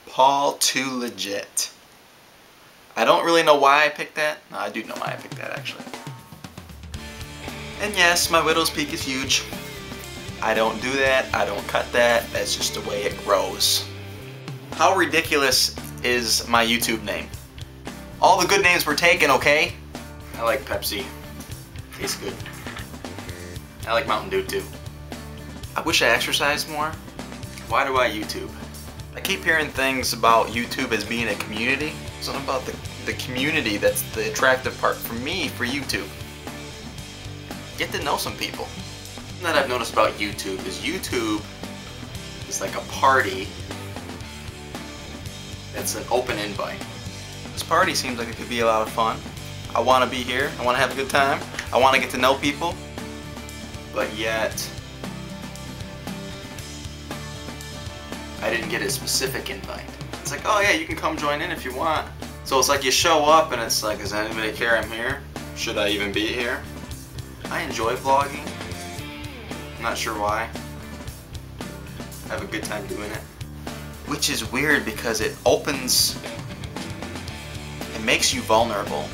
Paul Too Legit. I don't really know why I picked that. No, I do know why I picked that actually. And yes, my widow's peak is huge. I don't do that, I don't cut that, that's just the way it grows. How ridiculous is my YouTube name? All the good names were taken, okay? I like Pepsi. Tastes good. I like Mountain Dew too. I wish I exercised more. Why do I YouTube? I keep hearing things about YouTube as being a community. Something about the community that's the attractive part for me for YouTube. Get to know some people. Something that I've noticed about YouTube is like a party that's an open invite. This party seems like it could be a lot of fun. I want to be here, I want to have a good time, I want to get to know people, but yet I didn't get a specific invite. It's like, oh yeah, you can come join in if you want. So it's like you show up and it's like, does anybody care I'm here? Should I even be here? I enjoy vlogging. I'm not sure why. I have a good time doing it. Which is weird because it makes you vulnerable.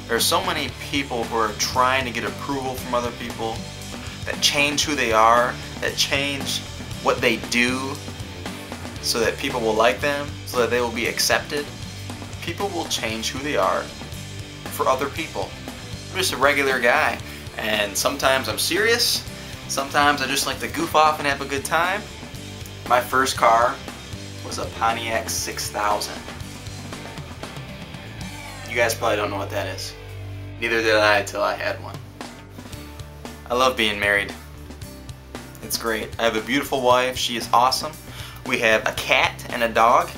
There are so many people who are trying to get approval from other people, that change who they are, that change what they do so that people will like them, so that they will be accepted. People will change who they are for other people. I'm just a regular guy, and sometimes I'm serious, sometimes I just like to goof off and have a good time. My first car was a Pontiac 6000. You guys probably don't know what that is. Neither did I until I had one. I love being married. It's great. I have a beautiful wife. She is awesome. We have a cat and a dog.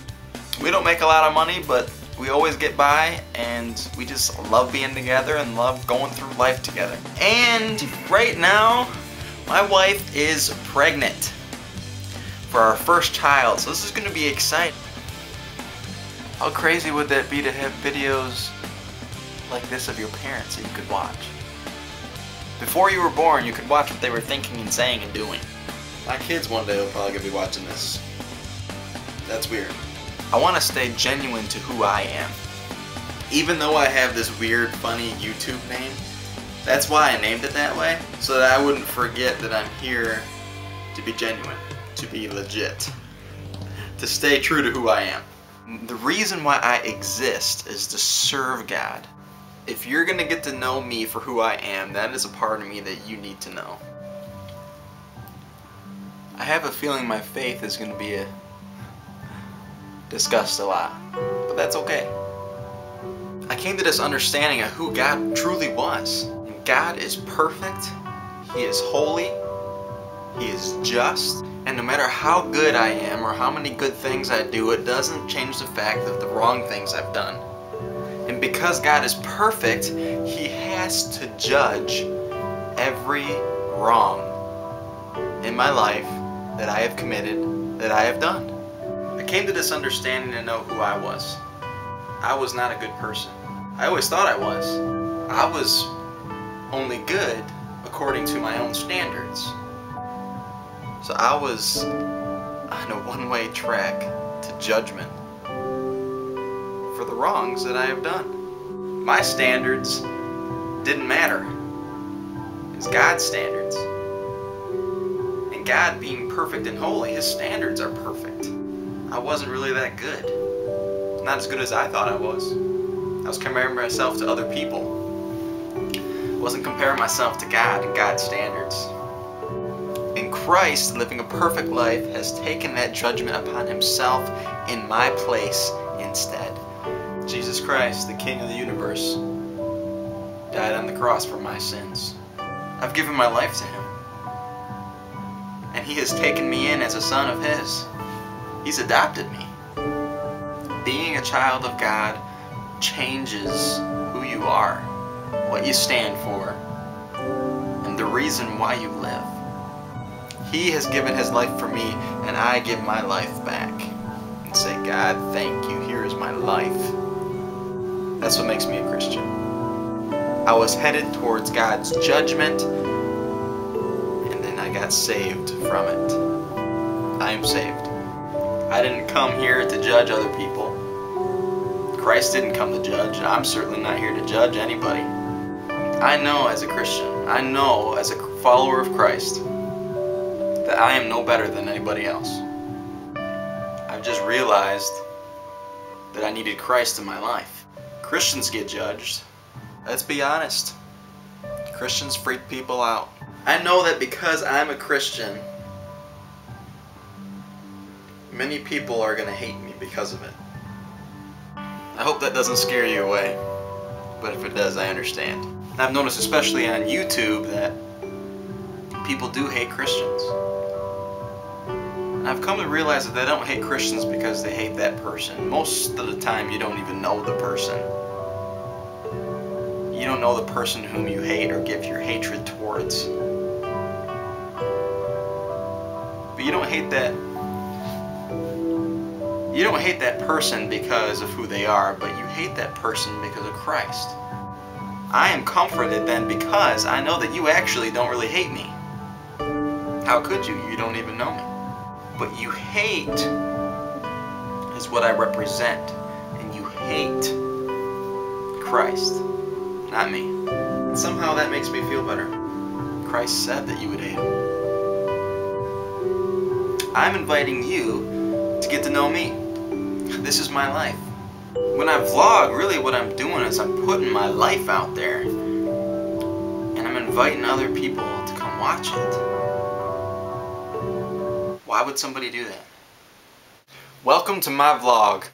We don't make a lot of money, but we always get by, and we just love being together and love going through life together. And right now, my wife is pregnant for our first child, so this is going to be exciting. How crazy would that be to have videos like this of your parents that you could watch? Before you were born, you could watch what they were thinking and saying and doing. My kids one day will probably gonna be watching this. That's weird. I want to stay genuine to who I am. Even though I have this weird, funny YouTube name, that's why I named it that way, so that I wouldn't forget that I'm here to be genuine, to be legit, to stay true to who I am. The reason why I exist is to serve God. If you're gonna get to know me for who I am, that is a part of me that you need to know. I have a feeling my faith is gonna be discussed a lot, but that's okay. I came to this understanding of who God truly was. God is perfect, He is holy, He is just, and no matter how good I am or how many good things I do, it doesn't change the fact of the wrong things I've done. And because God is perfect, He has to judge every wrong in my life that I have committed, that I have done. I came to this understanding to know who I was. I was not a good person. I always thought I was. I was only good according to my own standards. So I was on a one-way track to judgment for the wrongs that I have done. My standards didn't matter. It was God's standards. And God being perfect and holy, His standards are perfect. I wasn't really that good. Not as good as I thought I was. I was comparing myself to other people. I wasn't comparing myself to God and God's standards. And Christ, living a perfect life, has taken that judgment upon Himself in my place instead. Jesus Christ, the King of the universe, died on the cross for my sins. I've given my life to Him. And He has taken me in as a son of His. He's adopted me. Being a child of God changes who you are, what you stand for, and the reason why you live. He has given His life for me, and I give my life back and say, God, thank you, here is my life. That's what makes me a Christian. I was headed towards God's judgment, and then I got saved from it. I am saved. I didn't come here to judge other people. Christ didn't come to judge. I'm certainly not here to judge anybody. I know as a Christian, I know as a follower of Christ, that I am no better than anybody else. I've just realized that I needed Christ in my life. Christians get judged. Let's be honest. Christians freak people out. I know that because I'm a Christian, many people are going to hate me because of it. I hope that doesn't scare you away, but if it does, I understand. I've noticed, especially on YouTube, that people do hate Christians. And I've come to realize that they don't hate Christians because they hate that person. Most of the time, you don't even know the person. You don't know the person whom you hate or give your hatred towards. But you don't hate that. You don't hate that person because of who they are, but you hate that person because of Christ. I am comforted then because I know that you actually don't really hate me. How could you? You don't even know me. But you hate is what I represent, and you hate Christ, not me. And somehow that makes me feel better. Christ said that you would hate him. I'm inviting you to get to know me. This is my life. When I vlog, really what I'm doing is I'm putting my life out there, and I'm inviting other people to come watch it. Why would somebody do that? Welcome to my vlog.